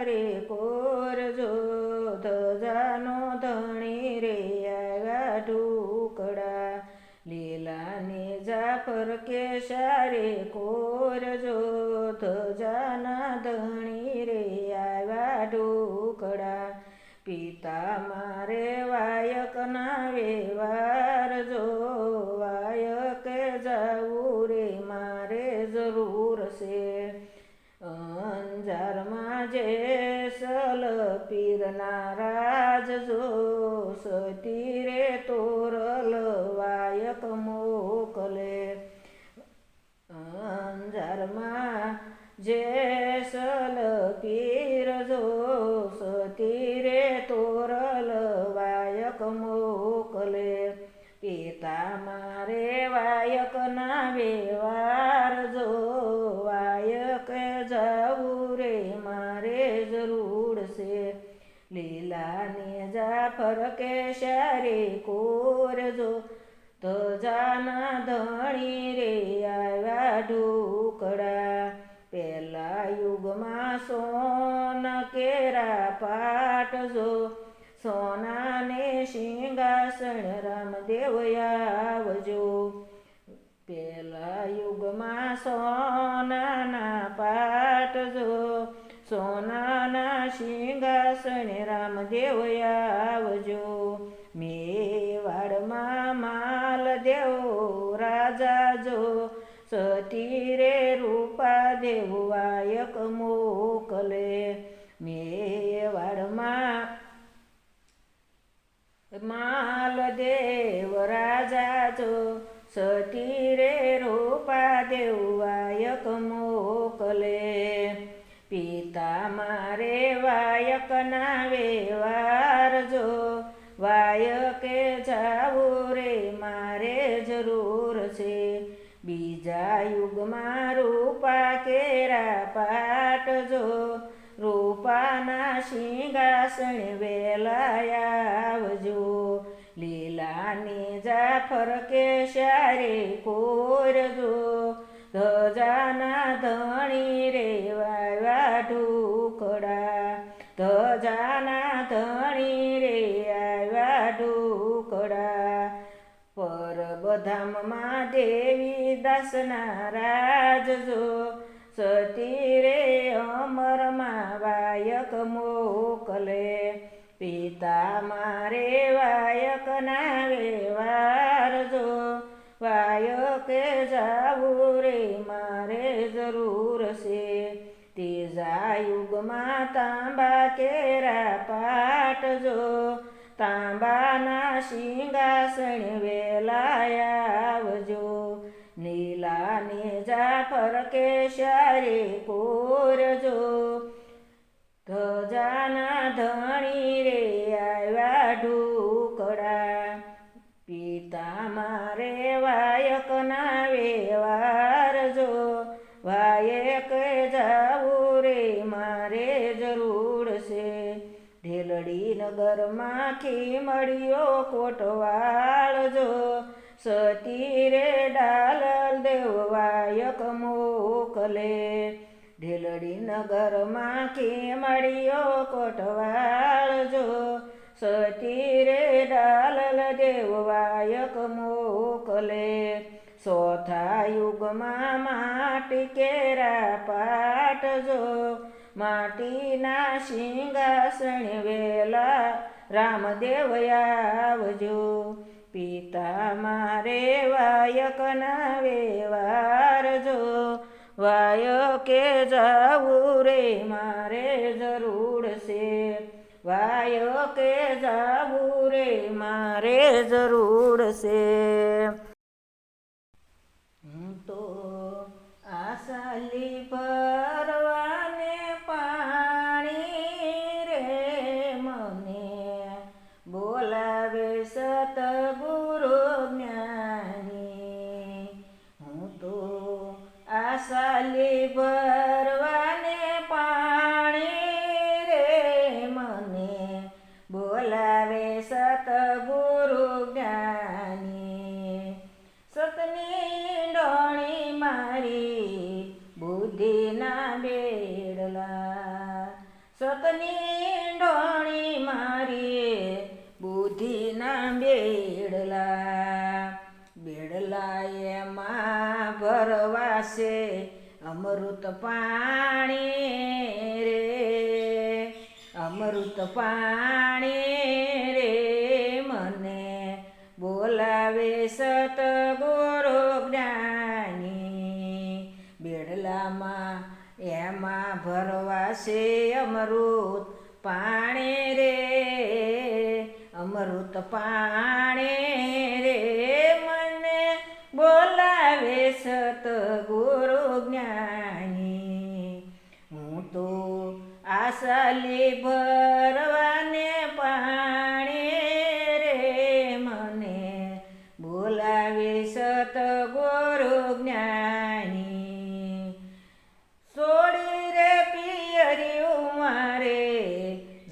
રે કોરજો ધજાનો ધણી રે આવ્યા ઢુકડા લીલાને જાફર કેસા રે કોરજો ધજાના ધણી રે આવ્યા ઢુકડા પિતા મારે વાયકના વ્યવહાર જો વાયકે જાવું રે મારે જરૂર છે અંજારમાં જેસલ પીરના રાજ જો સતી રે તોરલ વાયક મોકલે અંજારમાં જેસલ પીર જો સતી રે તોરલ વાયક મોકલે પિતા મારે વાયકના વ્યવહાર જો વાયક જાવું રે મારે જરૂર છે લીલાને જાફર કેસા રે કોરજો ધજાના ધણી રે આવ્યા ઢુકડા પહેલા યુગમાં સોના કેરા પાટજો સોનાને સિંહાસન રામદેવ આવજો પહેલા યુગમાં સોનાના પાટજો સોનાના સિંહાસન રામદેવ આવજો મેવાડમાં માલદેવ રાજા જો સતી રે રૂપા દેવ વાયક મોકલે મેવાડમાં માલદેવ રાજા જો સતી રે રૂપા દેવ વાયક મોકલે પિતા મારે વાયકના વ્યવહાર જો વાયકે જાવું રે મારે જરૂર છે બીજા યુગમાં રૂપા કેરા પાટજો રૂપાના સિંહાસન વેલા આવજો લીલાને જાફર કેસા રે કોરજો ધજાના ધણી રે આવ્યા ઢુકડા ધજાના ધણી રે આવ્યા ઢુકડા પરબધામમાં દેવી દાસના રાજજો સતી રે અમરમાં વાયક મોકલે પિતા મારે વાયકના વ્યવહાર જો વાયકે જાવું રે મારે જરૂર છે ત્રીજા યુગમાં તાંબા કેરા પાટજો તાંબાના સિંહાસન વેલા આવજો નીલાને જાફર કેસા રે કોરજો ધજાના ધણી રે આવ્યા ઢુકડા પિતા મારે વાયકના વ્યવહાર જો વાયક જાવું રે મારે જરૂર છે ઢેલડી નગરમાં ખીમડિયો કોટવાળ જો સતી રે ડાલલ દેવ વાયક મોકલે ઢેલડી નગરમાં ખીમડિયો કોટવાળ જો સતી રે ડાલલ દેવ વાયક મોકલે ચોથા યુગમાં માટી કેરા પાટજો માટીના સિંહાસન વેલા રામદેવ આવજો પિતા મારે વાયકના વ્યવહાર જો વાયકે જાવું રે મારે જરૂર છે વાયકે જાવું રે મારે જરૂર છે તો આસાલી ભરવાને પાણી રે મને બોલાવે સતગુરુ જ્ઞાની હું તો આસાલી ભરવાને પાણી રે મને બોલાવે સતગુરુ જ્ઞાની સતની ડોણી મારી બુદ્ધિના બેડલા સત ભક્તની ઢોણી મારી બુદ્ધિના બેડલા એમાં ભરવાશે અમૃત પાણી રે અમૃત પાણી રે મને બોલાવે સતગુરુ જ્ઞાની બેડલામાં એમાં ભરવાશે અમૃત પાણી રે અમૃત પાણી રે મને બોલાવે સતગુરુ જ્ઞાની હું તો આસાલી ભરવાને પાણી રે મને બોલાવે સતગુરુ જ્ઞાની સોડી રે પિયરિયું મારે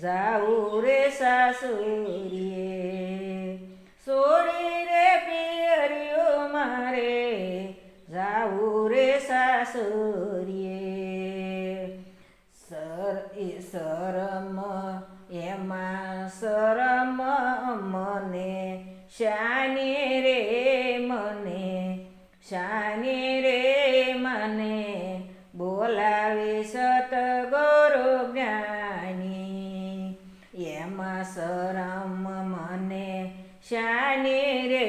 જાવું રે સાસુરીએ સોડી રે પિયરિયું મારે જાવું રે સાસુરીએ શરમ એમાં શરમ મને શાની રે મને શાની રે મને બોલાવે સતગુરુ જ્ઞાની એમાં શરમ મને શાની રે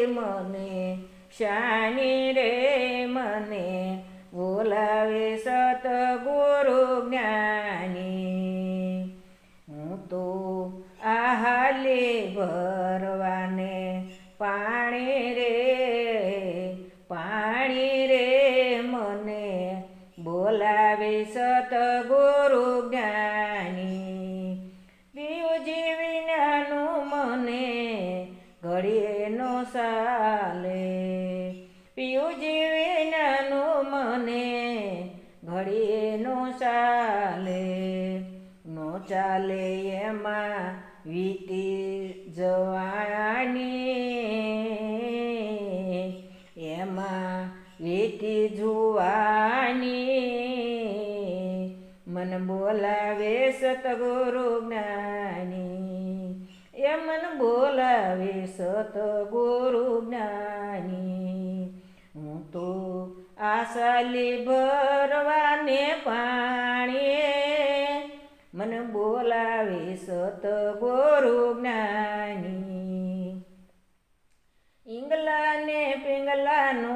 મને શાની રે મને બોલાવે સતગુરુ જ્ઞાની હું તો આહાલે ભરવાને પાણી રે મને બોલાવે સતગુરુ જ્ઞાની પીયુજી વિનાનું મને ઘડીએ નો ચાલે પીયુજી વિનાનું મને ઘડીએ નો ચાલે એમાં વીતી જવાની એમાં વીતી જુવાની મન બોલાવે સતગુરુ જ્ઞાની એ મન બોલાવે સતગુરુ જ્ઞાની હું તો આસાલી ભરવાને પાણી મન બોલાવે સતગુરુ જ્ઞાની ઈંગલા ને પિંગલાનો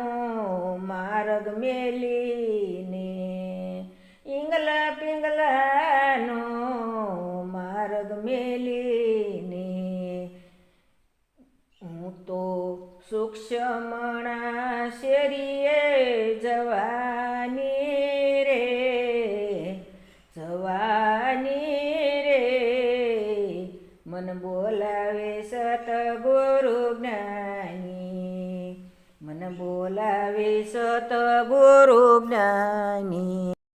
માર્ગ મેલીને ઈંગલા પિંગલાનો માર્ગ મેલીને હું તો સૂક્ષ્મણા શેરીએ જવાની રે મન બોલાવે સતગુરુ જ્ઞાની મન બોલાવે સતગુરુ જ્ઞાની